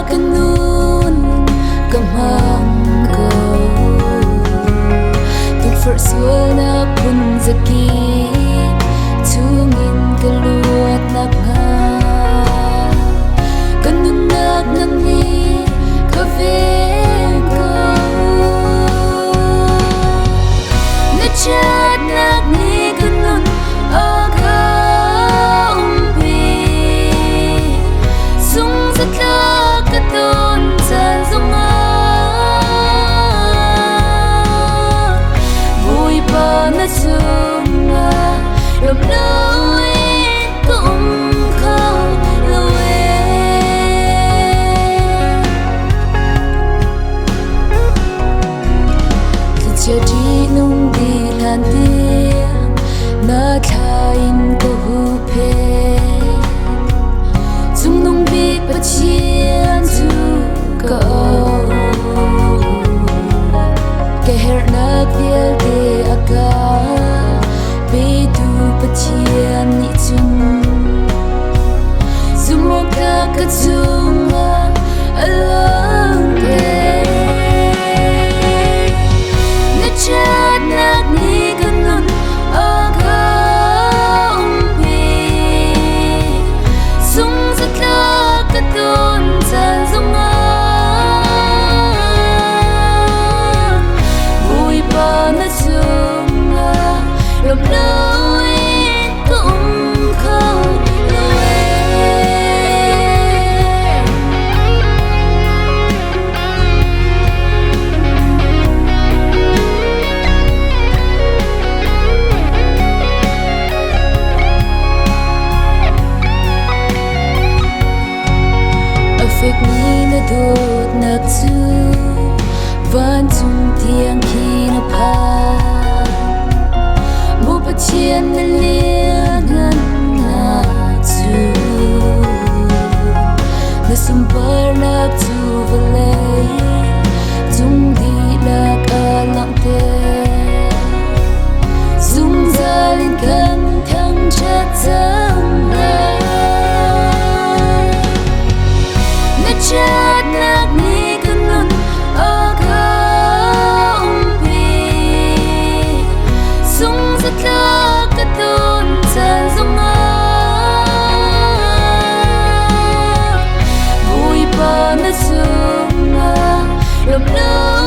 kanun kamang ko tukfer sul na punzaki tungin kaluat nak nga kanun nak nangni kaven ko na chat nak ni kanun aga umpi sung zatla katon san zonga Bawipa na sunga ram LOIN ko khao LOIN Chia di nung di lan tiếng na thain ko hu phe Chung nung bi Pathian tu ko Keher nak vialte aga Be tu Pathian ni chung Sumoka katunga along Na chat nak ni kanun aga umpi Sung zatla katon san zonga Bawipa na sunga ram LOIN ko khao LOIN Affect ni na dot nak tu van chung tiang khi na pa Bo Pathian na liangan na tu Na Sunpar nak tu valay Chung di lak alang te Chung zalin kan thang chat zangai Na chat nak ni kanun aga umpi Sung zatla katon san zonga Bawipa na sunga ram LOIN